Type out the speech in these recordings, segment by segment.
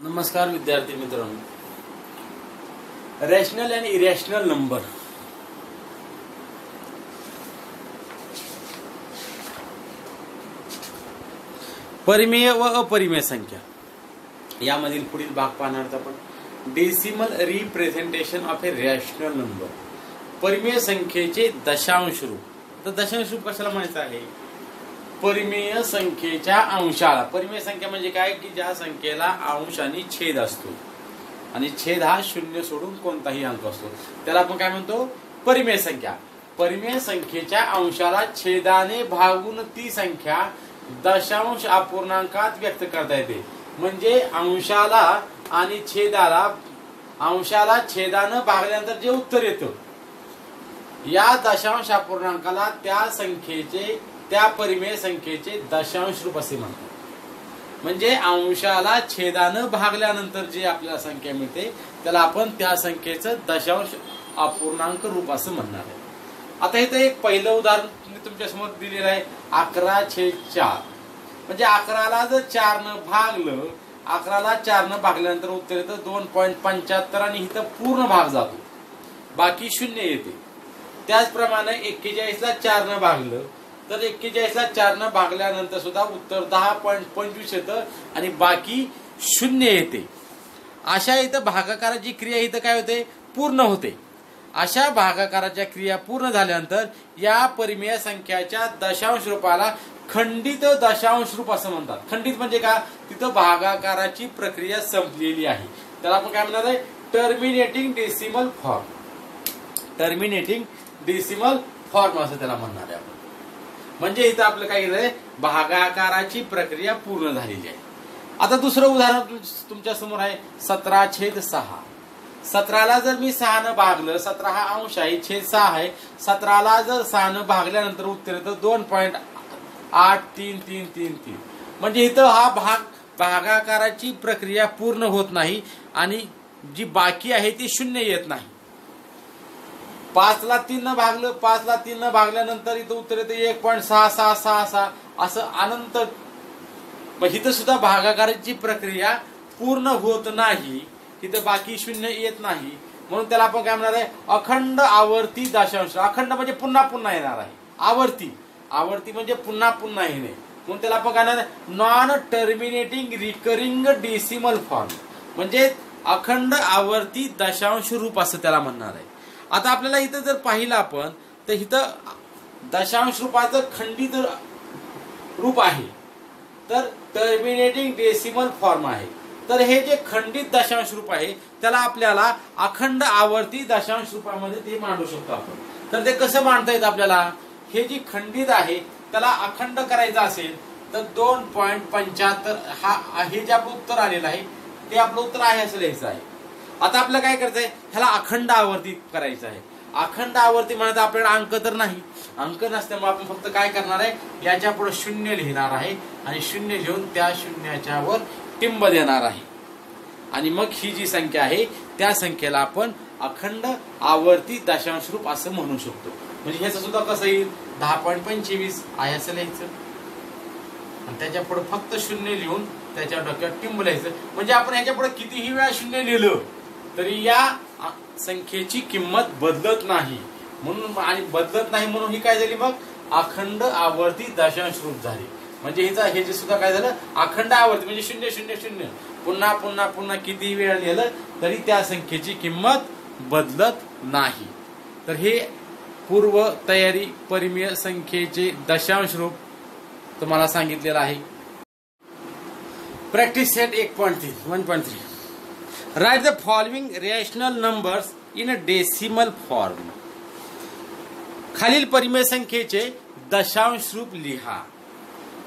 नमस्कार विद्यार्थी मित्रांनो, रॅशनल आणि इरॅशनल नंबर परिमेय व अपरिमेय संख्या यामधील पुढील भाग पाहणार आहोत आपण. Decimal representation of A rational number. परिमेय संख्येचे दशांश रूप. तर दशांश रूप कशाला म्हणायचं आहे? परिमेय संख्येच्या अंशाला. परिमेय संख्या म्हणजे काय की ज्या संख्येला अंश आणि छेद असतो आणि छेद हा शून्य सोडून कोणताही अंक असतो त्याला आपण काय म्हणतो? परिमेय संख्या. परिमेय संख्येच्या अंशाला छेदाने भागून ती संख्या दशांश अपूर्णांकात व्यक्त करता येते. म्हणजे अंशाला आणि अंशाला छेदानं भागल्यानंतर जे उत्तर येतं या दशांश अपूर्णांकाला त्या परिमेय संख्येचे दशांश रूप असे म्हणतात. म्हणजे अंशाला छेदानं भागल्यानंतर जे आपल्याला संख्या मिळते त्याला आपण त्या संख्येचं दशांश अपूर्णांक रूप असं म्हणणार आहे. आता इथं एक पहिलं उदाहरण मी तुमच्या समोर दिलेलं आहे. 11/4. म्हणजे 11ला जर 4 भागलं, 11ला 4 भागल्यानंतर उत्तर येतं 2.75 आणि इथं पूर्ण भाग जातो, बाकी 0 येते. त्याचप्रमाणे 41ला 4 भागलं तर 41ला 4 भागल्यानंतर सुद्धा उत्तर 10.25 येतं आणि बाकी 0 येते. अशा इथं भागाकाराची क्रिया इथं काय होते? पूर्ण होते. अशा भागाकाराच्या क्रिया पूर्ण झाल्यानंतर या परिमेय संख्याच्या दशांश रूपाला खंडित दशांश रूप असं म्हणतात. खंडित म्हणजे का? तिथं भागाकाराची प्रक्रिया संपलेली आहे. त्याला आपण काय म्हणणार आहे? Terminating decimal form. Terminating decimal form असं त्याला म्हणणार आहे आपण. म्हणजे इथं आपलं काय केलंय? भागाकाराची प्रक्रिया पूर्ण झालेली आहे. आता दुसरं उदाहरण तुमच्या समोर आहे. 17/6. 17ला जर मी 6 भागलं, 17 हा अंश आहे, छेद 6 आहे. 17ला जर 6 भागल्यानंतर उत्तर येतं 2.8333. म्हणजे इथं हा भागाकाराची प्रक्रिया पूर्ण होत नाही आणि जी बाकी आहे ती 0 येत नाही. 5ला 3 भागलं, 5ला 3 भागल्यानंतर इथं उत्तर येतं 1.6666 असं अनंत. मग इथं सुद्धा भागाकाराची प्रक्रिया पूर्ण होत नाही, तिथं बाकी 0 येत नाही. म्हणून त्याला आपण काय म्हणणार आहे? अखंड आवर्ती दशांश. अखंड म्हणजे पुन्हा पुन्हा येणार आहे. आवर्ती म्हणजे पुन्हा पुन्हा येणे. म्हणून त्याला आपण काय म्हणणार आहे? Non terminating recurring decimal form. म्हणजे अखंड आवर्ती दशांश रूप असं त्याला म्हणणार आहे. आता आपल्याला इथं जर पाहिलं आपण तर इथं दशांश रूपाचं खंडित रूप आहे, तर टर्मिनेटिंग डेसिमल फॉर्म आहे. तर हे जे खंडित दशांश रूप आहे त्याला आपल्याला अखंड आवर्ती दशांश रूपामध्ये ते मांडू शकतो आपण. तर ते कसं मांडता येतं आपल्याला? हे जे खंडित आहे त्याला अखंड करायचं असेल तर 2.75 हे जे आपलं उत्तर आलेलं आहे ते आपलं उत्तर आहे असं लिहायचं आहे. आता आपल्याला काय करायचंय? ह्याला अखंड आवर्ती करायचं आहे. अखंड आवर्ती म्हणत आपल्याला अंक तर नाही, अंक नसल्यामुळे आपण फक्त काय करणार आहे? याच्या पुढे 0 लिहिणार आहे आणि 0 लिहून त्या शून्याच्या वर टिंब देणार आहे आणि मग ही जी संख्या आहे त्या संख्येला आपण अखंड आवर्ती दशांश रूप असं म्हणू शकतो. म्हणजे ह्याचं सुद्धा कसं येईल? 10.25 आहे असं लिहायचं आणि त्याच्या पुढे फक्त 0 लिहून त्याच्या डोक्यात टिंब लिहायचं. म्हणजे आपण ह्याच्या पुढे कितीही वेळा 0 लिहिलं तरी या संख्येची किंमत बदलत नाही. म्हणून आणि बदलत नाही म्हणून ही काय झाली? मग अखंड आवर्ती दशांश रूप झाली. म्हणजे हे जे सुद्धा काय झालं? अखंड आवर्ती म्हणजे 000 पुन्हा पुन्हा पुन्हा किती वेळा लिहिलं तरी त्या संख्येची किंमत बदलत नाही. तर हे पूर्व तयारी परिमेय संख्येचे दशांश रूप तुम्हाला सांगितलेलं आहे. Practice set 1.3. Write the following rational numbers in a decimal form. खालील परिमेय संख्येचे दशांश रूप लिहा.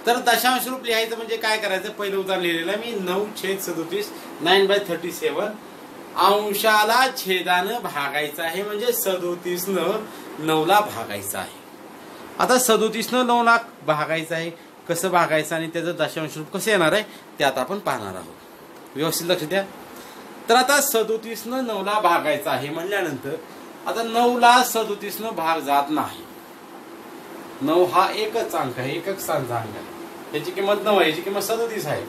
तर दशांश रूप लिहायचं म्हणजे काय करायचं? पहिलं उदाहरण लिहिलेलं मी 9/37 9/37. अंशाला छेदानं भागायचं आहे म्हणजे 37 9ला भागायचं आहे. आता 37 9ला भागायचं आहे. कसं भागायचं आणि त्याचं दशांश रूप कसं येणार आहे ते आता आपण पाहणार आहोत. व्यवस्थित लक्ष द्या. तर आता 37 9ला भागायचं आहे म्हणल्यानंतर आता 9ला 37 भाग जात नाही. 9 हा एकच अंक आहे, एकच स्थानचा अंक आहे. याची किंमत 9 आहे, याची किंमत 37 आहे.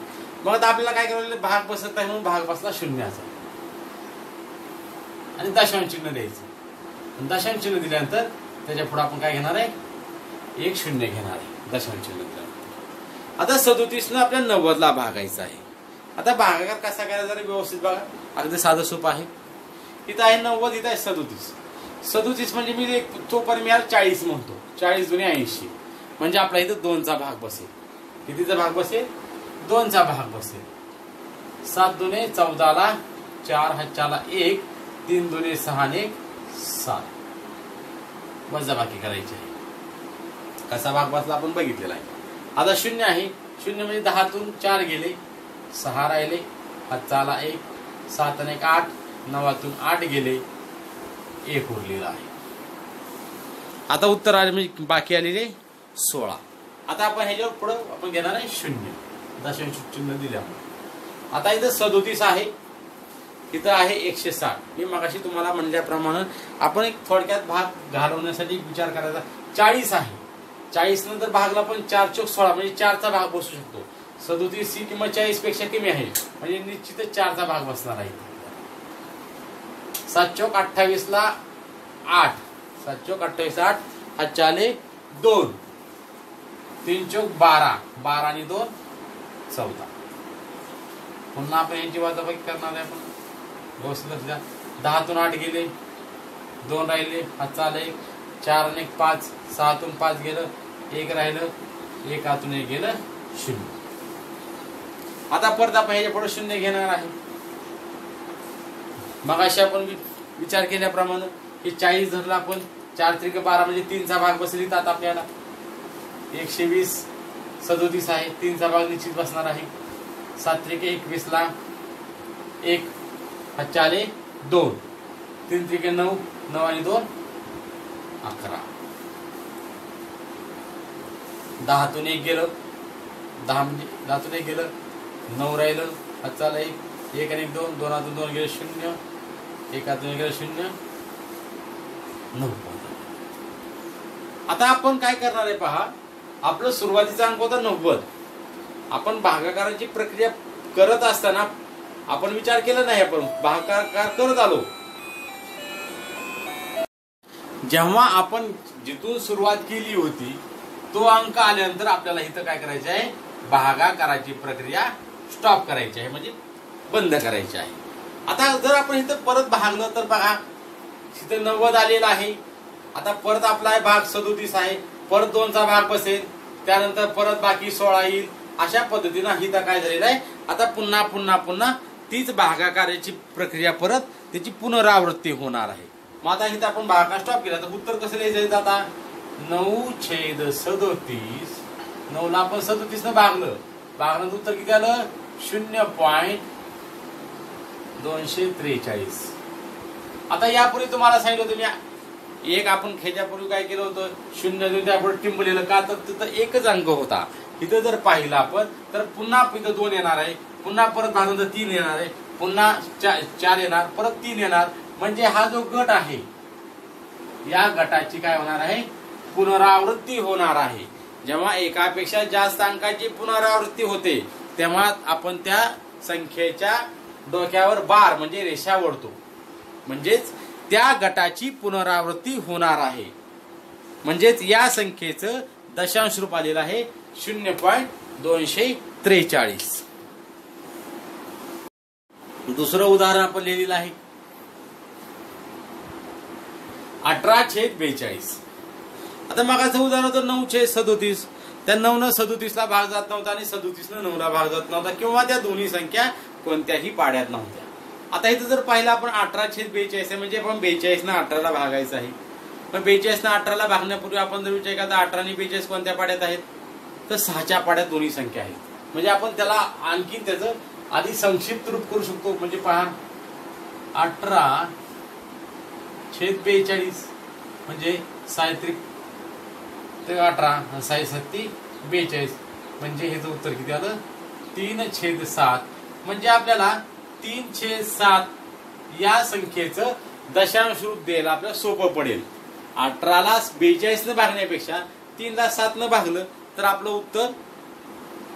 मग आता आपल्याला काय करायला भाग बसत नाही म्हणून भाग बसला शून्याचा आणि दशांश चिन्ह द्यायचं. दशांश चिन्ह दिल्यानंतर त्याच्या पुढे आपण काय घेणार आहे, एक शून्य घेणार आहे दशांश चिन्ह दिल्यानंतर. आता 37 न आपल्या 90 ला भागायचं आहे. आता भागाकार कसा करायचा जरा व्यवस्थित बघा, अगदी साधं सोपं आहे. इथं आहे 90, इथं आहे 37. 37 म्हणजे मी तो परिमेय 40 म्हणतो. 40 दुने 80 म्हणजे आपला इथं 2चा भाग बसेल. कितीचा भाग बसेल, 2चा भाग बसेल. 7 दुने 14 ला, 4 हातच्याला 1, 3 दुने 6 ने 7 वजाबाकी करायची आहे. कसा भाग बसला आपण बघितलेला आहे. आता शून्य आहे, शून्य म्हणजे 10तून 4 गेले, 6 राहिले, हातचाला 1, 7 आणि 1 8, 9तून 8 गेले, 1 उरलेला आहे. आता उत्तर आले म्हणजे बाकी आलेले 16. आता आपण ह्याच्यावर पुढे आपण घेणार आहे शून्य, दशांश चिन्ह दिल्यामुळे. आता इथं 37 आहे, इथं आहे 160. मी मगाशी तुम्हाला म्हणल्याप्रमाणे आपण एक थोडक्यात भाग घालवण्यासाठी विचार करायचा. 40 आहे, 40 नंतर भागला पण 4 चौक 16 म्हणजे 4चा भाग बसू शकतो. 37 ही किंमत 40 पेक्षा कमी आहे म्हणजे निश्चितच 4चा भाग बसणार आहे. 7 चौक 28 ला 8, 7 चौक 28 8, हातचे आले 2, 3 चौक 12, 12 आणि 2 14. पुन्हा आपण यांची वजाबाकी करणार आहे. आपण व्यवस्थित लक्ष द्या. 10तून 8 गेले, 2 राहिले, हातचा आले 4 आणि 1 5, 6तून 5 गेलं, 1 राहिलं, 1 आतून 1 गेलं 0. आता परत आपण ह्याच्या पुढे शून्य घेणार आहे. मग अशी आपण विचार केल्याप्रमाणे हे 40 धरला आपण, 4 त्रिक 12 म्हणजे 3चा भाग बसली. तर आता आपल्याला 120, 37 आहे, 3चा भाग निश्चित बसणार आहे. 7 त्रिक 21 ला 1, हातचे आले 2, 3 त्रिक 9, 9 आणि 2 11. 10तून 1 गेलं, 10 म्हणजे 10तून 1 गेलं, 9 राहिलं, हातचा आला 1, 1 आणि 2, 2 आतून 2 गेलं 0, 1 आतून 1 गेलं 0, 9. आता आपण काय करणार आहे पहा, आपलं सुरुवातीचा अंक होता 90. आपण भागाकाराची प्रक्रिया करत असताना आपण विचार केला नाही, आपण भागाकार करत आलो. जेव्हा आपण जिथून सुरुवात केली होती तो अंक आल्यानंतर आपल्याला इथं काय करायचं आहे, भागाकाराची प्रक्रिया स्टॉप करायची आहे म्हणजे बंद करायची आहे. आता जर आपण इथं परत भागलं तर बघा इथं 90 आलेला आहे. आता परत आपला भाग 37 आहे, परत 2चा भाग बसेल, त्यानंतर परत बाकी 16 येईल. अशा पद्धतीनं इथं काय झालेलं आहे, आता पुन्हा पुन्हा पुन्हा तीच भागाकाराची प्रक्रिया परत त्याची पुनरावृत्ती होणार आहे. मग आता इथं आपण भागाकार स्टॉप केला तर उत्तर कसं लिहायचं आता 9/37. 9 ला आपण 37 न भागलं, भागल्यानंतर उत्तर किती आलं 0.243. आता यापूर्वी तुम्हाला सांगितलं होतं मी एक आपण ख्याच्यापूर्वी काय केलं होतं 0 देऊन त्यापुढे टिंब लिहिलं का तर तिथं एकच अंक होता. इथं जर पाहिलं आपण तर पुन्हा इथं 2 येणार आहे, पुन्हा परत भागल्यानंतर 3 येणार आहे, पुन्हा 4 येणार, परत 3 येणार. म्हणजे हा जो गट आहे या गटाची काय होणार आहे, पुनरावृत्ती होणार आहे. जेव्हा एकापेक्षा जास्त अंकाची पुनरावृत्ती होते तेव्हा आपण त्या संख्येच्या डोक्यावर बार म्हणजे रेषा ओढतो, म्हणजेच त्या गटाची पुनरावृत्ती होणार आहे. म्हणजेच या संख्येचं दशांश रूप आलेलं आहे 0.243. दुसरं उदाहरण आपण लिहिलेलं आहे 18/42. आता मागाचं उदाहरण होतं 9/37. त्या 9 न 37 ला भाग जात नव्हता आणि 37 न 9 ला भाग जात नव्हता किंवा त्या दोन्ही संख्या कोणत्याही पाड्यात नव्हत्या. आता इथं जर पाहिलं आपण 18/42 आहे म्हणजे आपण 42 न 18 ला भागायचं आहे. पण 42 न 18 ला भागण्यापूर्वी आपण जर विचार केला तर 18 आणि 42 कोणत्या पाड्यात आहेत तर 6च्या पाड्यात दोन्ही संख्या आहेत. म्हणजे आपण त्याला आणखी त्याचं आधी संक्षिप्त रूप करू शकतो. म्हणजे पहा 18/42 म्हणजे 6 ते 18 6 7 42 म्हणजे हेच उत्तर किती आलं 3/7. म्हणजे आपल्याला 3/7 या संख्येचं दशांश रूप द्यायला आपल्याला सोपं पडेल. 18 ला 42 न भागण्यापेक्षा 3 ला 7 न भागलं तर आपलं उत्तर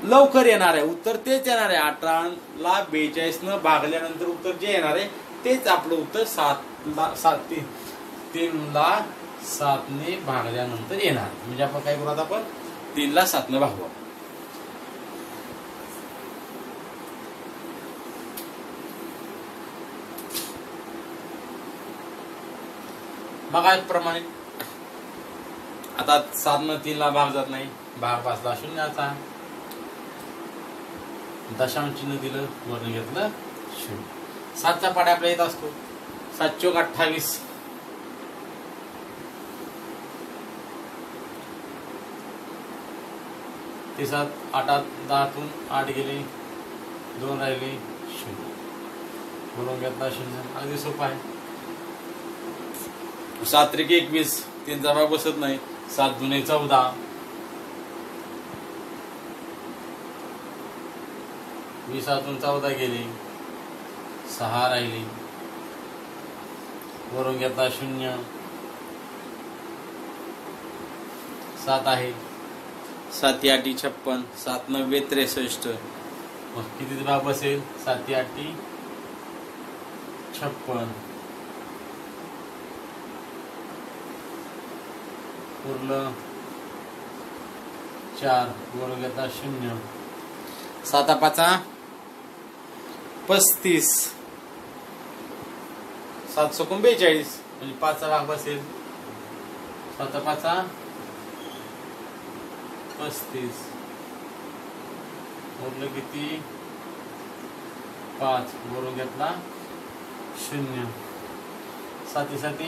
लवकर येणार आहे उत्तर तेच येणार आहे. 18ला 42 न भागल्यानंतर उत्तर जे येणार आहे तेच आपलं उत्तर 3ला 7 ने भागल्यानंतर येणार. म्हणजे आपण काय करू आता आपण 3ला 7 ने भागू. बघा प्रमाणे आता 7 न 3ला भाग जात नाही. भाग बसला शून्याचा. दशांश चिन्ह दिलं वरून घेतलं 0. 7चा पाढा आपल्या येत असतो. 7 चोक 28. ते 7 8 10तून 8 गेले 2 राहिले 0 वरून घेतला 0. अगदी सोपा आहे. 7 त्रिक 21. 3चा भाग बसत नाही. 7 दुने 14. 20तून 14 गेले 6 राहिले वरून घेतला 0. 7 आहे. 7 8 56. 7 9 63. मग किती भाग बसेल? 7 8 56. उरलं 4 वरून घेतला 0. 7 5 35. 7 चोकून 42 म्हणजे 5चा भाग बसेल. 7 5 35. उरलं किती? 5 वरून घेतला 0. 7 7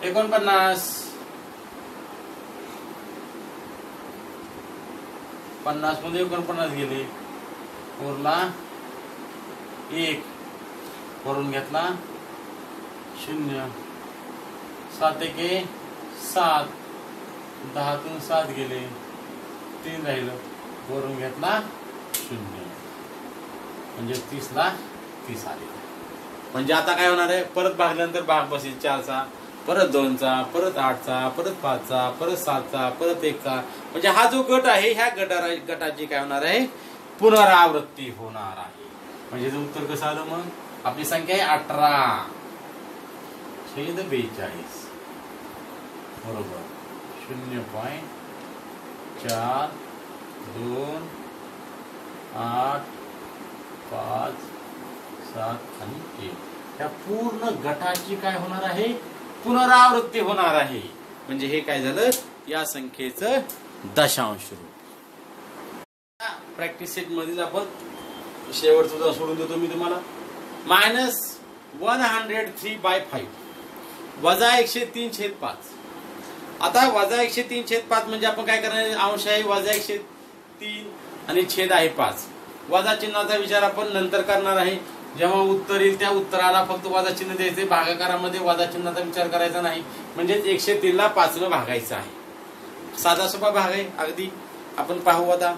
49. 50 मध्ये 49 गेले. उरला 1 वरून घेतला 0. 7 1 7. 10तून 7 गेले 3 राहिलं वरून घेतला 0. म्हणजे 30ला 30 आले. म्हणजे आता काय होणार आहे? परत भागल्यानंतर भाग बसेल 4चा, परत 2चा, परत 8चा, परत 5चा, परत 7चा, परत 1चा. म्हणजे हा जो गट आहे ह्या गटाची काय होणार आहे? पुनरावृत्ती होणार आहे. म्हणजे उत्तर कसं आलं? मग आपली संख्या आहे 18/42 बरोबर 0.428 5 7 आणि 1 त्या पूर्ण गटाची काय होणार आहे? पुनरावृत्ती होणार आहे. म्हणजे हे काय झालं? या संख्येचं दशांश रूप. प्रॅक्टिस सेट मध्येच आपण शेवटचं सोडून देतो मी तुम्हाला. -103/5 वजा 103/5. आता वजा 103/5 म्हणजे आपण काय करणार? अंश आहे वजा 103 आणि छेद आहे 5. वजा चिन्हाचा विचार आपण नंतर करणार आहे. जेव्हा उत्तर येईल त्या उत्तराला फक्त वजा चिन्ह द्यायचे. भागाकारामध्ये वजा चिन्हाचा विचार करायचा नाही. म्हणजे 103ला 5 न भागायचं आहे. साधा सोपा भाग आहे अगदी. आपण पाहू आता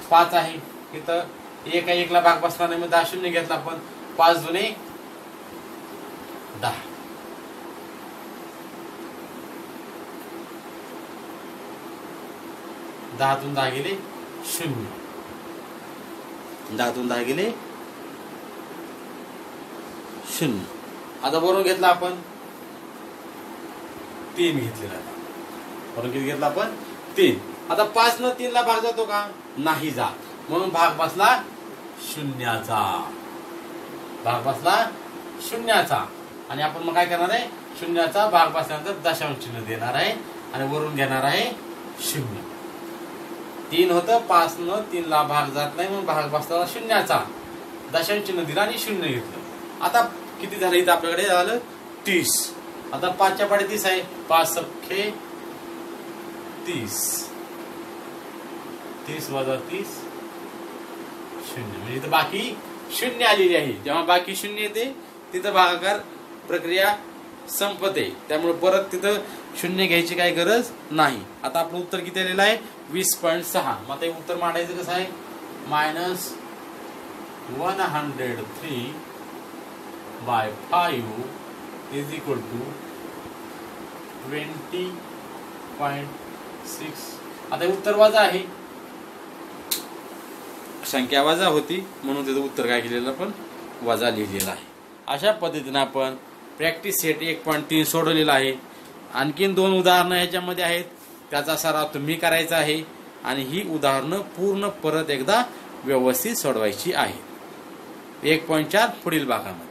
5 आहे इथं 1 आहे 1ला भाग बसणार नाही. मग 10 शून्य घेतला आपण. 5 दुने 10. 10तून 10 गेले 0. 10तून 10 गेले 0. आता वरून घेतला आपण 3 घेतलेला. वरून किती घेतला आपण? 3. आता 5 न 3ला भाग जातो का? नाही जात. म्हणून भाग बसला शून्याचा. भाग बसला शून्याचा. आणि आपण मग काय करणार आहे? शून्याचा भाग बसल्यानंतर दशांश चिन्ह देणार आहे आणि वरून घेणार आहे 0. 3 होतं. 5 न 3ला भाग जात नाही म्हणून भाग बसला शून्याचा. दशांश चिन्ह दिला आणि 0 घेतलं. आता किती झालं इथं आपल्याकडे? झालं 30. आता 5च्या पाढे 30 आहे. 5 सख्खे 30. 30 वजा 30 0. म्हणजे इथं बाकी 0 आलेली आहे. जेव्हा बाकी 0 येते तिथं भागाकार प्रक्रिया संपते. त्यामुळे परत तिथं 0 घ्यायची काही गरज नाही. आता आपलं उत्तर किती आलेलं आहे? 20.6. मग आता उत्तर मांडायचं कसं आहे? -103/5 is equal to 20.6 आता उत्तर वजा आहे, संख्या वजा होती म्हणून त्याचं उत्तर काय केलेलं पण वजा लिहिलेलं आहे. अशा पद्धतीने आपण प्रॅक्टिस सेट 1.3 सोडवलेला आहे. आणखीन 2 उदाहरणं ह्याच्यामध्ये आहेत, त्याचा सराव तुम्ही करायचा आहे आणि ही उदाहरणं पूर्ण परत एकदा व्यवस्थित सोडवायची आहे. 1.4 पुढील भागामध्ये.